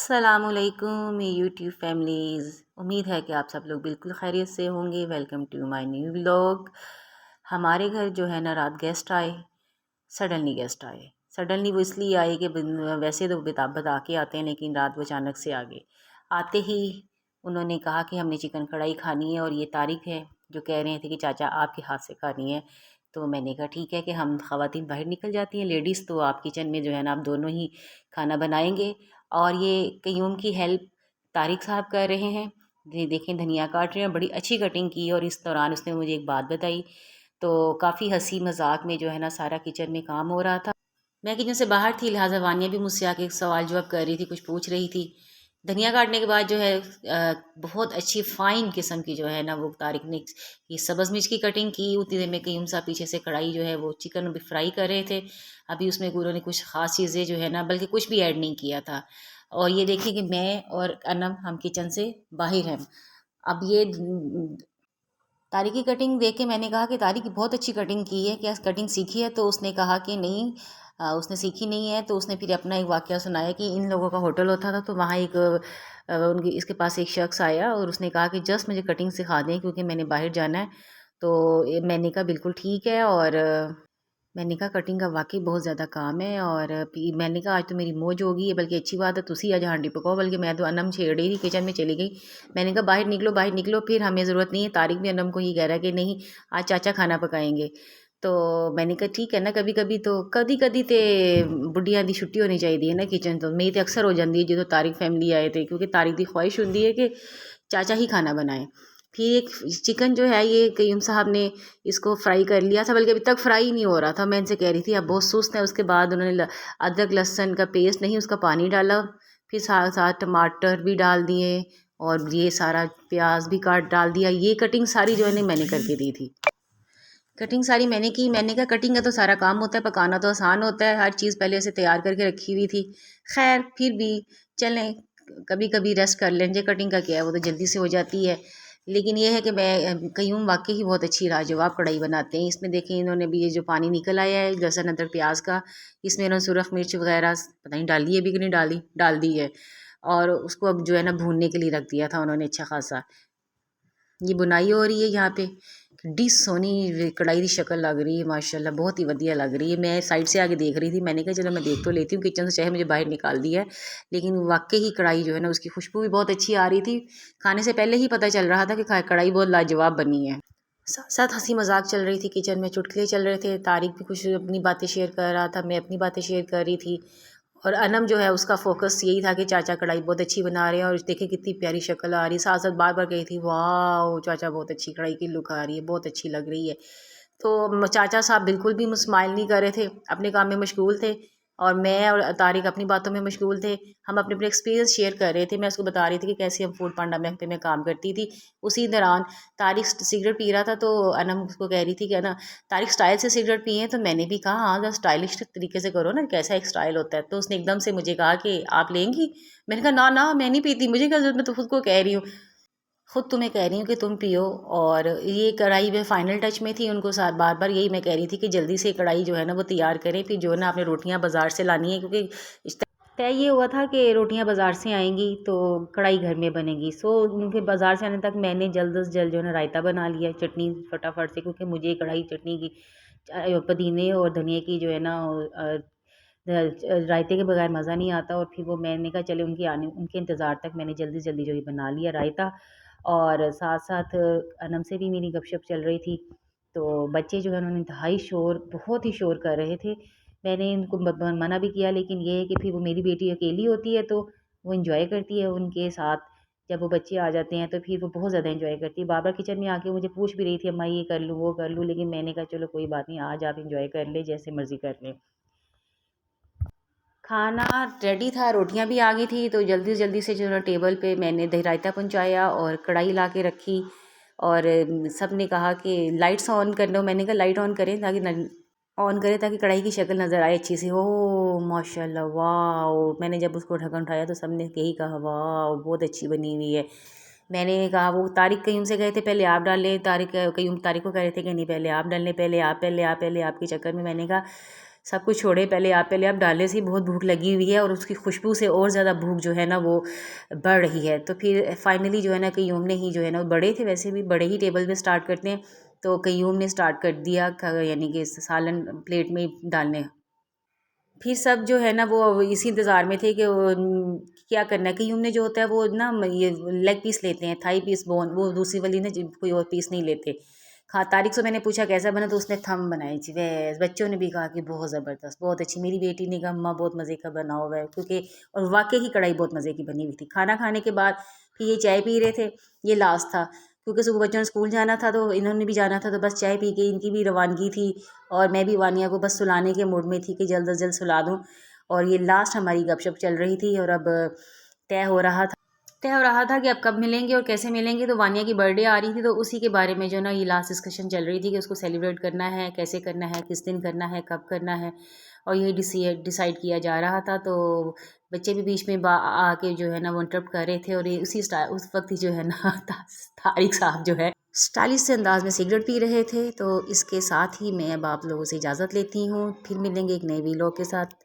अस्सलामुअलैकुम YouTube families. उम्मीद है कि आप सब लोग बिल्कुल खैरियत से होंगे। Welcome to my new vlog. हमारे घर जो है ना रात गेस्ट आए, सडनली गेस्ट आए। सडनली वो इसलिए आए कि वैसे तो बता के आते हैं, लेकिन रात वो अचानक से आ गए। आते ही उन्होंने कहा कि हमने चिकन कढ़ाई खानी है और ये तारिक है जो कह रहे थे कि चाचा आपके हाथ से खानी है। तो मैंने कहा ठीक है कि हम ख़वातीन बाहर निकल जाती हैं, लेडीज़ तो आप किचन में जो है ना आप दोनों ही खाना बनाएंगे। और ये कयूम की हेल्प तारिक साहब कर रहे हैं। ये देखें धनिया काट रहे हैं, बड़ी अच्छी कटिंग की। और इस दौरान उसने मुझे एक बात बताई, तो काफ़ी हंसी मजाक में जो है ना सारा किचन में काम हो रहा था। मैं किचन से बाहर थी, लिहाजा वानिया भी मुझसे आके सवाल जवाब कर रही थी, कुछ पूछ रही थी। धनिया काटने के बाद जो है बहुत अच्छी फ़ाइन किस्म की जो है ना वो तारिक ने ये सब्ज़ मिर्च की कटिंग की। उतनी देर में कयूम सा पीछे से कढ़ाई जो है वो चिकन भी फ्राई कर रहे थे। अभी उसमें उन्होंने कुछ ख़ास चीज़ें जो है ना बल्कि कुछ भी ऐड नहीं किया था। और ये देखिए कि मैं और अनम हम किचन से बाहर हैं। अब ये तारिक की कटिंग देख के मैंने कहा कि तारिक की बहुत अच्छी कटिंग की है, क्या कटिंग सीखी है? तो उसने कहा कि नहीं, उसने सीखी नहीं है। तो उसने फिर अपना एक वाक़या सुनाया कि इन लोगों का होटल होता था, तो वहाँ एक उनकी इसके पास एक शख्स आया और उसने कहा कि जस्ट मुझे कटिंग सिखा दें क्योंकि मैंने बाहर जाना है। तो मैंने कहा बिल्कुल ठीक है। और मैंने कहा कटिंग का वाकई बहुत ज़्यादा काम है। और मैंने कहा आज तो मेरी मौज होगी, बल्कि अच्छी बात है तुसी आज हांडी पकाओ। बल्कि मैं तो अनम छेड़ रही थी, किचन में चली गई। मैंने कहा बाहर निकलो बाहर निकलो, फिर हमें ज़रूरत नहीं है। तारिक भी अनम को ही कह रहा है कि नहीं आज चाचा खाना पकाएंगे। तो मैंने कहा ठीक है ना, कभी कभी तो कदी कदी ते बुढ़िया की छुट्टी होनी चाहिए ना किचन तो। मेरी तो अक्सर हो जाती है जो तारिक फैमिली आए थे, क्योंकि तारिक की ख्वाहिश होती है कि चाचा ही खाना बनाए। फिर एक चिकन जो है ये कयूम साहब ने इसको फ्राई कर लिया था, बल्कि अभी तक फ्राई नहीं हो रहा था। मैं इनसे कह रही थी आप बहुत सुस्त हैं। उसके बाद उन्होंने अदरक लहसुन का पेस्ट नहीं, उसका पानी डाला। फिर साथ साथ टमाटर भी डाल दिए और ये सारा प्याज भी काट डाल दिया। ये कटिंग सारी जो है ना मैंने करके दी थी। कटिंग सारी मैंने की। मैंने कहा कटिंग का तो सारा काम होता है, पकाना तो आसान होता है। हर चीज़ पहले से तैयार करके रखी हुई थी। खैर फिर भी चलें, कभी कभी रेस्ट कर लें। कटिंग का क्या है, वो तो जल्दी से हो जाती है। लेकिन ये है कि मैं कयूम वाकई ही बहुत अच्छी लाजवाब कढ़ाई बनाते हैं। इसमें देखें इन्होंने भी ये जो पानी निकल आया है लहसुन अदरक प्याज का, इसमें इन्होंने सुरख मिर्च वगैरह पता नहीं डाली है भी कि नहीं डाली, डाल दी है। और उसको अब जो है ना भूनने के लिए रख दिया था उन्होंने अच्छा खासा। ये बुनाई हो रही है यहाँ पे। किड्डी सोनी कढ़ाई की शक्ल लग रही है माशाल्लाह, बहुत ही वधिया लग रही है। मैं साइड से आगे देख रही थी, मैंने कहा चलो मैं देख तो लेती हूँ किचन से, चाहे मुझे बाहर निकाल दिया है। लेकिन वाकई ही कढ़ाई जो है ना उसकी खुशबू भी बहुत अच्छी आ रही थी। खाने से पहले ही पता चल रहा था कि कढ़ाई बहुत लाजवाब बनी है। साथ साथ हंसी मजाक चल रही थी किचन में, चुटकुले चल रहे थे। तारिक भी कुछ अपनी बातें शेयर कर रहा था, मैं अपनी बातें शेयर कर रही थी। और अनम जो है उसका फोकस यही था कि चाचा कढ़ाई बहुत अच्छी बना रहे हैं और देखे कितनी प्यारी शक्ल आ रही है। साथ साथ बार बार कही थी वाह चाचा बहुत अच्छी कढ़ाई की लुक आ रही है, बहुत अच्छी लग रही है। तो चाचा साहब बिल्कुल भी स्माइल नहीं कर रहे थे, अपने काम में मशगूल थे। और मैं और तारिक अपनी बातों में मशगूल थे। हम अपने अपने एक्सपीरियंस शेयर कर रहे थे। मैं उसको बता रही थी कि कैसे हम फूड पांडा में पे मैं काम करती थी। उसी दौरान तारिक सिगरेट पी रहा था, तो अनम उसको कह रही थी कि ना तारिक स्टाइल से सिगरेट पिए। तो मैंने भी कहा हाँ जरा स्टाइलिश तरीके से करो ना, कैसा एक स्टाइल होता है। तो उसने एकदम से मुझे कहा कि आप लेंगी? मैंने कहा ना ना मैं नहीं पीती, मुझे क्या जरूरत, मैं तो खुद को कह रही हूँ, खुद तुम्हें कह रही हूँ कि तुम पियो। और ये कढ़ाई में फाइनल टच में थी, उनको साथ बार बार यही मैं कह रही थी कि जल्दी से कढ़ाई जो है ना वो तैयार करें। फिर जो है ना आपने रोटियां बाज़ार से लानी है, क्योंकि तय ये हुआ था कि रोटियां बाज़ार से आएंगी तो कढ़ाई घर में बनेगी। सो उनके बाज़ार से आने तक मैंने जल्द से जल्द जो है ना रायता बना लिया, चटनी फटाफट से, क्योंकि मुझे कढ़ाई चटनी की पुदीने और धनिया की जो है ना रायते के बगैर मज़ा नहीं आता। और फिर वो मैंने कहा चले उनके इंतज़ार तक मैंने जल्दी जल्दी जो ये बना लिया रायता। और साथ साथ अनम से भी मेरी गपशप चल रही थी। तो बच्चे जो है उन्होंने इंतहाई शोर, बहुत ही शोर कर रहे थे। मैंने इनको मना भी किया, लेकिन ये है कि फिर वो मेरी बेटी अकेली होती है तो वो इंजॉय करती है उनके साथ। जब वो बच्चे आ जाते हैं तो फिर वो बहुत ज़्यादा इंजॉय करती है। बार बार किचन में आके मुझे पूछ भी रही थी अम्मा ये कर लूँ वो कर लूँ, लेकिन मैंने कहा चलो कोई बात नहीं, आज आप इंजॉय कर ले जैसे मर्ज़ी कर लें। खाना रेडी था, रोटियां भी आ गई थी, तो जल्दी से जो है टेबल पे मैंने दही रायता पहुंचाया और कढ़ाई ला के रखी। और सब ने कहा कि लाइट्स ऑन कर लो। मैंने कहा लाइट ऑन करें ताकि ऑन करें ताकि कढ़ाई की शक्ल नज़र आए अच्छी सी। ओ माशाल्लाह वाह, मैंने जब उसको ढक्कन उठाया तो सब ने यही कहा वाह बहुत अच्छी बनी हुई है। मैंने कहा, वो तारिक कयूम से गए थे पहले आप डाल ले, तारिक कयूम तारिक को कह रहे थे कि नहीं पहले आप डाल लें, पहले आप आपके चक्कर में मैंने कहा सब कुछ छोड़े, पहले आप डालने से ही बहुत भूख लगी हुई है और उसकी खुशबू से और ज़्यादा भूख जो है ना वो बढ़ रही है। तो फिर फाइनली जो है ना कयूम ने ही जो है ना, बड़े थे वैसे भी, बड़े ही टेबल पे स्टार्ट करते हैं, तो कयूम ने स्टार्ट कर दिया यानी कि सालन प्लेट में डालने। फिर सब जो है ना वो इसी इंतज़ार में थे कि क्या करना है। कयूम ने जो होता है वो ना ये लेग पीस लेते हैं, थाई पीस, बोन, वो दूसरी वाली ने कोई और पीस नहीं लेते। हाँ, तारिक से मैंने पूछा कैसा बना, तो उसने थम बनाई थी। वैस बच्चों ने भी कहा कि बहुत ज़बरदस्त, बहुत अच्छी। मेरी बेटी ने कहा अम्मा बहुत मज़े का बना हुआ है, क्योंकि और वाकई ही कढ़ाई बहुत मज़े की बनी हुई थी। खाना खाने के बाद फिर ये चाय पी रहे थे, ये लास्ट था, क्योंकि सुबह बच्चों ने स्कूल जाना था तो इन्होंने भी जाना था, तो बस चाय पी के इनकी भी रवानगी थी और मैं भी वानिया को बस सुलाने के मूड में थी कि जल्द अज जल्द सुला दूँ। और ये लास्ट हमारी गपशप चल रही थी और अब तय हो रहा था तय हो रहा था कि अब कब मिलेंगे और कैसे मिलेंगे। तो वानिया की बर्थडे आ रही थी, तो उसी के बारे में जो ना ये लास्ट डिस्कशन चल रही थी कि उसको सेलिब्रेट करना है, कैसे करना है, किस दिन करना है, कब करना है, और यही डिसाइड किया जा रहा था। तो बच्चे भी बीच में आके जो है ना वो इंटरप्ट कर रहे थे और ये उस वक्त ही जो है ना तारिक साहब जो है स्टाइलिश से अंदाज में सिगरेट पी रहे थे। तो इसके साथ ही मैं अब आप लोगों से इजाज़त लेती हूँ, फिर मिलेंगे एक नए वीलॉग के साथ।